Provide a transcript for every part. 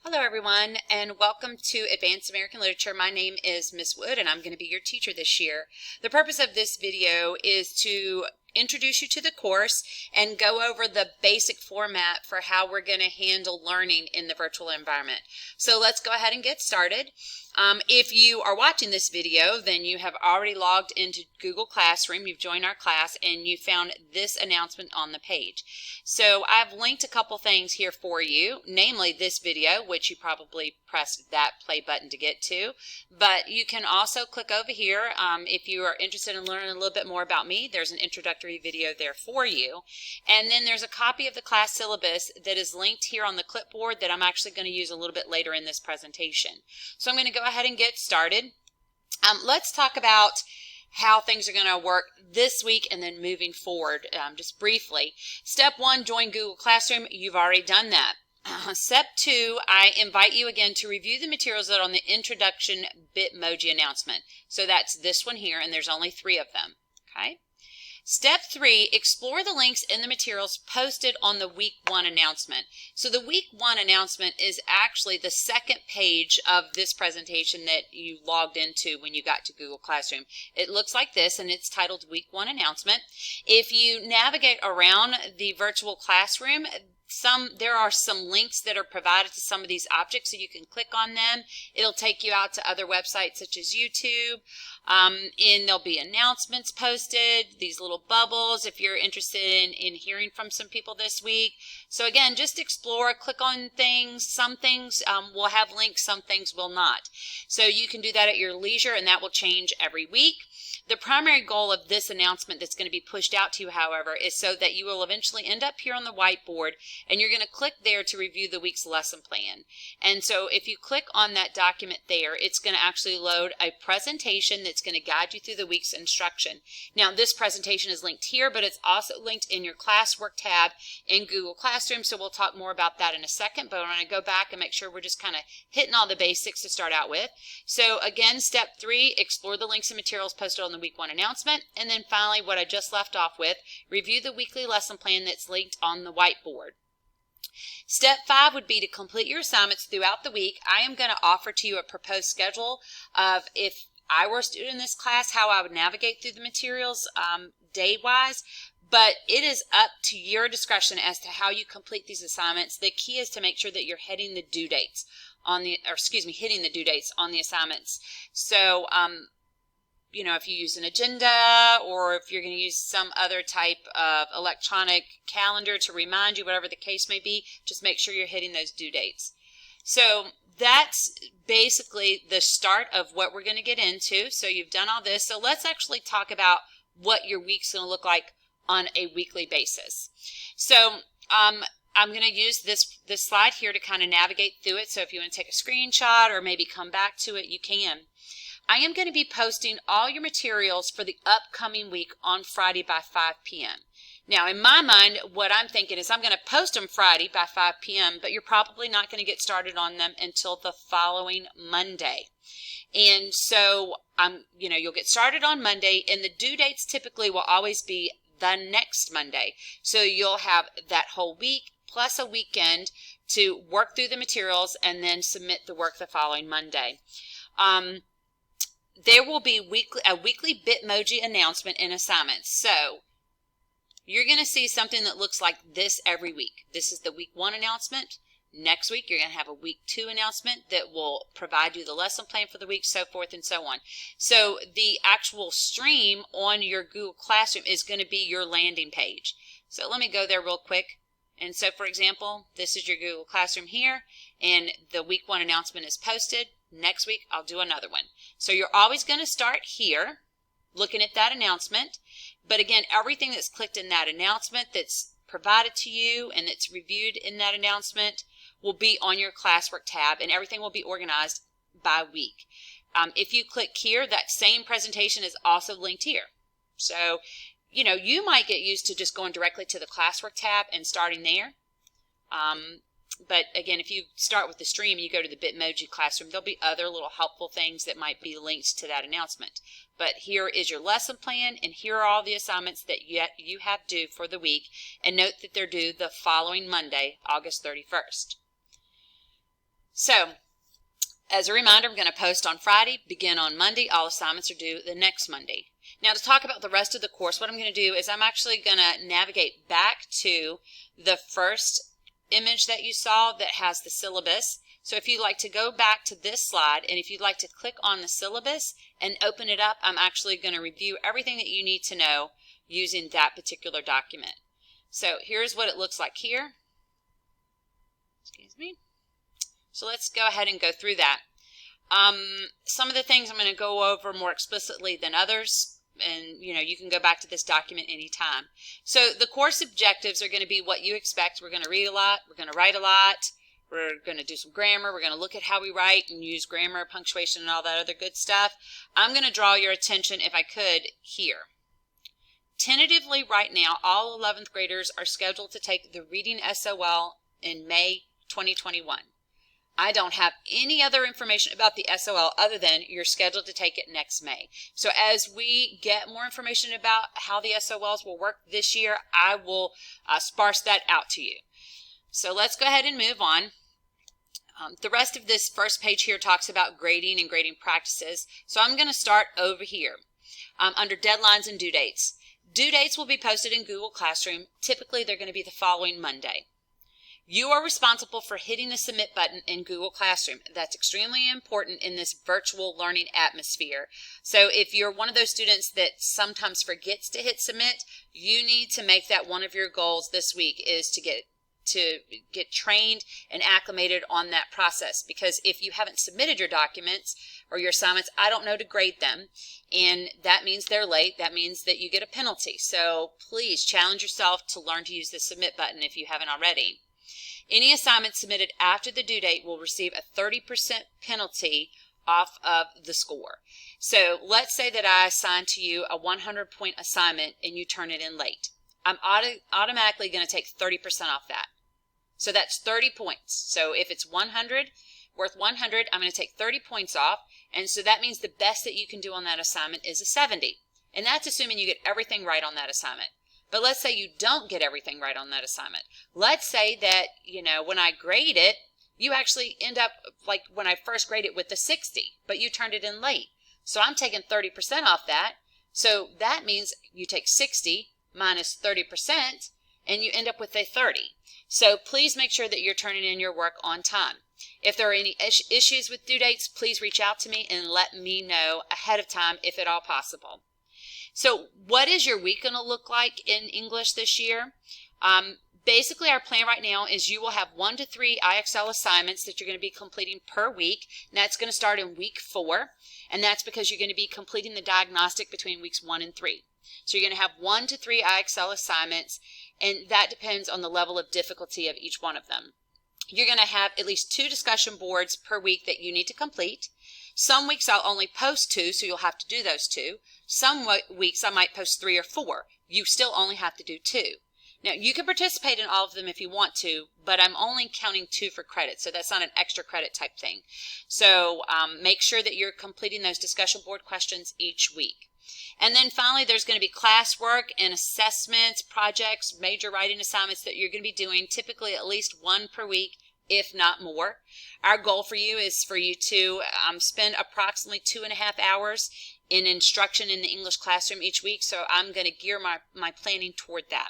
Hello everyone, and welcome to Advanced American Literature. My name is Miss Wood and I'm going to be your teacher this year. The purpose of this video is to introduce you to the course and go over the basic format for how we're going to handle learning in the virtual environment. So let's go ahead and get started. If you are watching this video, then you have already logged into Google Classroom, you've joined our class, and you found this announcement on the page. So I've linked a couple things here for you, namely this video, which you probably pressed that play button to get to, but you can also click over here if you are interested in learning a little bit more about me. There's an introductory video there for you, and then there's a copy of the class syllabus that is linked here on the clipboard that I'm actually going to use a little bit later in this presentation. So I'm going to go ahead and get started. Let's talk about how things are going to work this week and then moving forward just briefly. Step 1, join Google Classroom. You've already done that. Step 2, I invite you again to review the materials that are on the introduction Bitmoji announcement. So that's this one here, and there's only 3 of them. Okay. Step 3, explore the links in the materials posted on the Week 1 announcement. So the Week 1 announcement is actually the second page of this presentation that you logged into when you got to Google Classroom. It looks like this, and it's titled Week 1 Announcement. If you navigate around the virtual classroom, there are some links that are provided to some of these objects, so you can click on them. It'll take you out to other websites such as YouTube, and there'll be announcements posted, these little bubbles if you're interested in hearing from some people this week. So again, just explore, click on things. Some things will have links, some things will not. So you can do that at your leisure, and that will change every week. The primary goal of this announcement that's going to be pushed out to you, however, is so that you will eventually end up here on the whiteboard, and you're going to click there to review the week's lesson plan. And so if you click on that document there, it's going to actually load a presentation that's going to guide you through the week's instruction. Now, this presentation is linked here, but it's also linked in your classwork tab in Google Classroom, so we'll talk more about that in a second, but I want to go back and make sure we're just kind of hitting all the basics to start out with. So again, step 3, explore the links and materials posted on the Week 1 announcement, and then finally what I just left off with, review the weekly lesson plan that's linked on the whiteboard. Step 5 would be to complete your assignments throughout the week. I am going to offer to you a proposed schedule of, if I were a student in this class, how I would navigate through the materials day-wise, but it is up to your discretion as to how you complete these assignments. The key is to make sure that you're hitting the due dates on the assignments. So you know, if you use an agenda, or if you're going to use some other type of electronic calendar to remind you, whatever the case may be, just make sure you're hitting those due dates. So that's basically the start of what we're going to get into. So you've done all this. So let's actually talk about what your week's going to look like on a weekly basis. So I'm going to use this slide here to kind of navigate through it. So if you want to take a screenshot or maybe come back to it, you can. I am going to be posting all your materials for the upcoming week on Friday by 5 p.m. Now, in my mind, what I'm thinking is I'm going to post them Friday by 5 p.m., but you're probably not going to get started on them until the following Monday. And so, you'll get started on Monday, and the due dates typically will always be the next Monday. So you'll have that whole week plus a weekend to work through the materials and then submit the work the following Monday. There will be a weekly Bitmoji announcement and assignments. So you're going to see something that looks like this every week. This is the Week 1 announcement. Next week, you're going to have a Week 2 announcement that will provide you the lesson plan for the week, so forth and so on. So the actual stream on your Google Classroom is going to be your landing page. So let me go there real quick. And so, for example, this is your Google Classroom here, and the Week 1 announcement is posted. Next week, I'll do another one. So you're always going to start here, looking at that announcement. But again, everything that's clicked in that announcement that's provided to you and that's reviewed in that announcement will be on your classwork tab, and everything will be organized by week. If you click here, that same presentation is also linked here. So, you might get used to just going directly to the classwork tab and starting there. But again, if you start with the stream and you go to the Bitmoji Classroom, there'll be other little helpful things that might be linked to that announcement. But here is your lesson plan, and here are all the assignments that you have due for the week. And note that they're due the following Monday, August 31st. So, as a reminder, I'm going to post on Friday, begin on Monday. All assignments are due the next Monday. Now, to talk about the rest of the course, what I'm going to do is I'm actually going to navigate back to the first image that you saw that has the syllabus. So if you'd like to go back to this slide, and if you'd like to click on the syllabus and open it up, I'm actually going to review everything that you need to know using that particular document. So here's what it looks like here. Excuse me. So let's go ahead and go through that. Some of the things I'm going to go over more explicitly than others, and you can go back to this document anytime. So the course objectives are going to be what you expect. We're going to read a lot, we're going to write a lot, we're going to do some grammar, we're going to look at how we write and use grammar, punctuation, and all that other good stuff. I'm going to draw your attention, if I could, here. Tentatively right now, all 11th graders are scheduled to take the Reading SOL in May 2021. I don't have any other information about the SOL other than you're scheduled to take it next May. So as we get more information about how the SOLs will work this year, I will sparse that out to you. So let's go ahead and move on. The rest of this first page here talks about grading and grading practices. So I'm going to start over here under deadlines and due dates. Due dates will be posted in Google Classroom. Typically, they're going to be the following Monday. You are responsible for hitting the submit button in Google Classroom. That's extremely important in this virtual learning atmosphere. So if you're one of those students that sometimes forgets to hit submit, you need to make that one of your goals this week, is to get trained and acclimated on that process. Because if you haven't submitted your documents or your assignments, I don't know to grade them, and that means they're late. That means that you get a penalty. So please challenge yourself to learn to use the submit button if you haven't already. Any assignment submitted after the due date will receive a 30% penalty off of the score. So let's say that I assign to you a 100-point assignment and you turn it in late. I'm automatically going to take 30% off that. So that's 30 points. So if it's 100, worth 100, I'm going to take 30 points off. And so that means the best that you can do on that assignment is a 70. And that's assuming you get everything right on that assignment. But let's say you don't get everything right on that assignment. Let's say that, when I grade it, you actually end up like when I first graded with the 60, but you turned it in late. So I'm taking 30% off that. So that means you take 60 minus 30%, and you end up with a 30. So please make sure that you're turning in your work on time. If there are any issues with due dates, please reach out to me and let me know ahead of time if at all possible. So what is your week going to look like in English this year? Basically, our plan right now is you will have 1 to 3 IXL assignments that you're going to be completing per week. And that's going to start in week 4, and that's because you're going to be completing the diagnostic between weeks 1 and 3. So you're going to have 1 to 3 IXL assignments, and that depends on the level of difficulty of each one of them. You're going to have at least 2 discussion boards per week that you need to complete. Some weeks I'll only post 2, so you'll have to do those 2. Some weeks I might post 3 or 4. You still only have to do 2. Now, you can participate in all of them if you want to, but I'm only counting 2 for credit, so that's not an extra credit type thing. So make sure that you're completing those discussion board questions each week. And then finally, there's going to be classwork and assessments, projects, major writing assignments that you're going to be doing, typically at least 1 per week, if not more. Our goal for you is for you to spend approximately 2.5 hours in instruction in the English classroom each week, so I'm going to gear my planning toward that.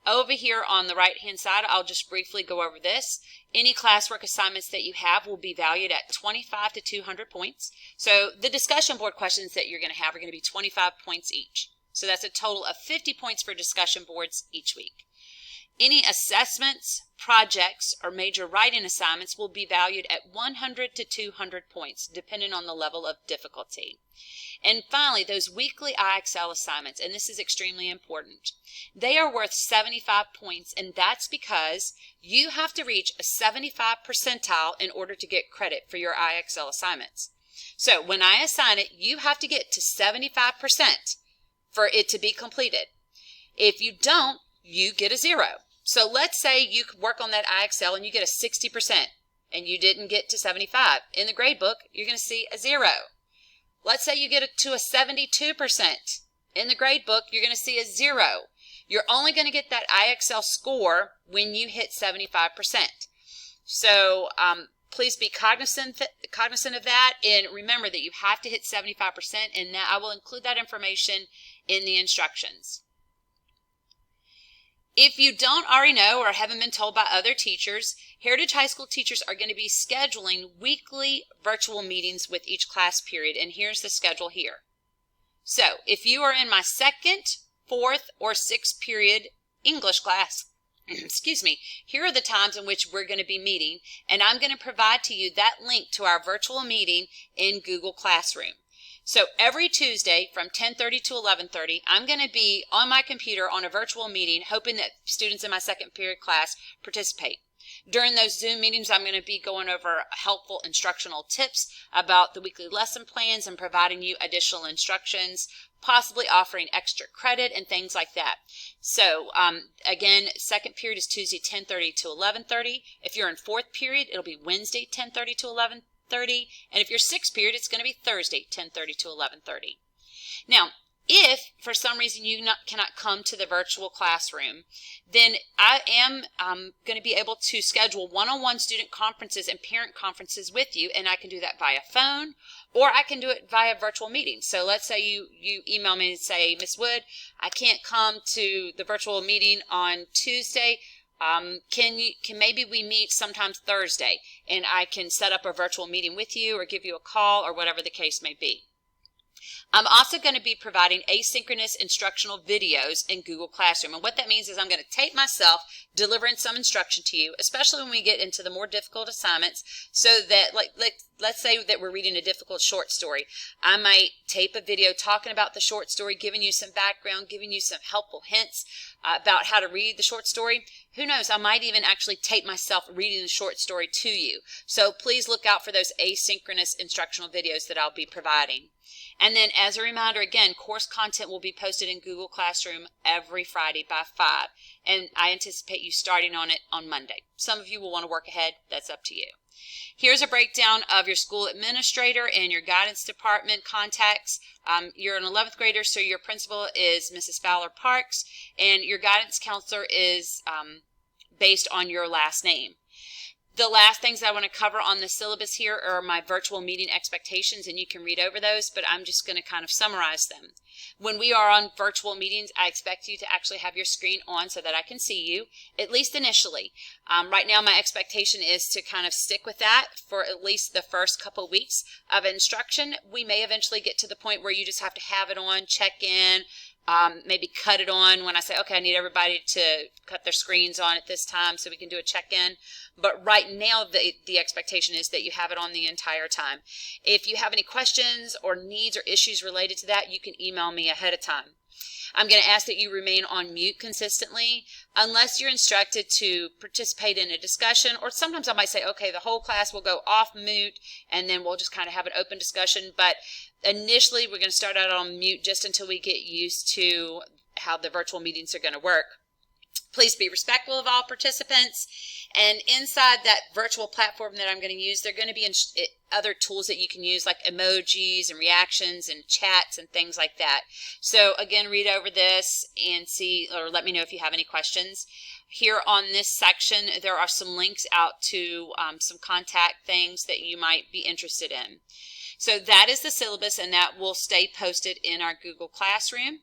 Over here on the right-hand side, I'll just briefly go over this. Any classwork assignments that you have will be valued at 25 to 200 points. So the discussion board questions that you're going to have are going to be 25 points each. So that's a total of 50 points for discussion boards each week. Any assessments, projects, or major writing assignments will be valued at 100 to 200 points, depending on the level of difficulty. And finally, those weekly IXL assignments, and this is extremely important, they are worth 75 points, and that's because you have to reach a 75 percentile in order to get credit for your IXL assignments. So when I assign it, you have to get to 75% for it to be completed. If you don't, you get a 0. So let's say you work on that IXL and you get a 60% and you didn't get to 75. In the grade book, you're going to see a 0. Let's say you get it to a 72%. In the grade book, you're going to see a 0. You're only going to get that IXL score when you hit 75%. So Please be cognizant of that, and remember that you have to hit 75%, and that I will include that information in the instructions. If you don't already know or haven't been told by other teachers, Heritage High School teachers are going to be scheduling weekly virtual meetings with each class period, and here's the schedule here. So if you are in my 2nd, 4th, or 6th period English class, excuse me, here are the times in which we're going to be meeting, and I'm going to provide to you that link to our virtual meeting in Google Classroom. So every Tuesday from 10:30 to 11:30, I'm going to be on my computer on a virtual meeting, hoping that students in my 2nd period class participate. During those Zoom meetings, I'm going to be going over helpful instructional tips about the weekly lesson plans and providing you additional instructions, possibly offering extra credit and things like that. So again, 2nd period is Tuesday 10:30 to 11:30. If you're in 4th period, it'll be Wednesday 10:30 to 11:30. And if you're 6th period, it's going to be Thursday 10:30 to 11:30. Now, if for some reason you cannot come to the virtual classroom, then I am going to be able to schedule one-on-one student conferences and parent conferences with you, and I can do that via phone, or I can do it via virtual meetings. So let's say you email me and say, Ms. Wood, I can't come to the virtual meeting on Tuesday. Can maybe we meet sometime Thursday, and I can set up a virtual meeting with you or give you a call or whatever the case may be. I'm also going to be providing asynchronous instructional videos in Google Classroom. And what that means is I'm going to tape myself delivering some instruction to you, especially when we get into the more difficult assignments, so that let's say that we're reading a difficult short story. I might tape a video talking about the short story, giving you some background, giving you some helpful hints about how to read the short story. Who knows, I might even actually tape myself reading the short story to you. So please look out for those asynchronous instructional videos that I'll be providing. And then as a reminder, again, course content will be posted in Google Classroom every Friday by 5. And I anticipate you starting on it on Monday. Some of you will want to work ahead. That's up to you. Here's a breakdown of your school administrator and your guidance department contacts. You're an 11th grader, so your principal is Mrs. Fowler Parks, and your guidance counselor is based on your last name. The last things I want to cover on the syllabus here are my virtual meeting expectations, and you can read over those, but I'm just going to kind of summarize them. When we are on virtual meetings, I expect you to actually have your screen on so that I can see you, at least initially. Right now, my expectation is to kind of stick with that for at least the first couple weeks of instruction. We may eventually get to the point where you just have to have it on, check in, maybe cut it on when I say, okay, I need everybody to cut their screens on at this time so we can do a check-in. But right now, the expectation is that you have it on the entire time. If you have any questions or needs or issues related to that, you can email me ahead of time. I'm going to ask that you remain on mute consistently unless you're instructed to participate in a discussion, or sometimes I might say, okay, the whole class will go off mute and then we'll just kind of have an open discussion. But initially, we're going to start out on mute just until we get used to how the virtual meetings are going to work. Please be respectful of all participants. And inside that virtual platform that I'm going to use, there are going to be other tools that you can use, like emojis and reactions and chats and things like that. So again, read over this and see, or let me know if you have any questions. Here on this section, there are some links out to some contact things that you might be interested in. So that is the syllabus, and that will stay posted in our Google Classroom.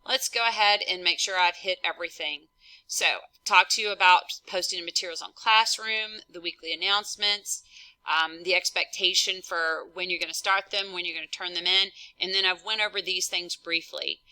Let's go ahead and make sure I've hit everything. So, talk to you about posting materials on Classroom, the weekly announcements, the expectation for when you're going to start them, when you're going to turn them in, and then I've went over these things briefly.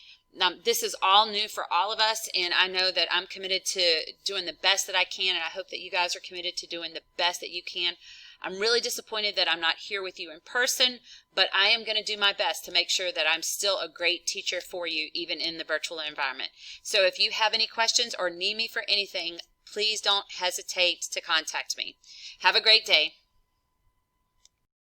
This is all new for all of us, and I know that I'm committed to doing the best that I can, and I hope that you guys are committed to doing the best that you can. I'm really disappointed that I'm not here with you in person, but I am going to do my best to make sure that I'm still a great teacher for you, even in the virtual environment. So if you have any questions or need me for anything, please don't hesitate to contact me. Have a great day.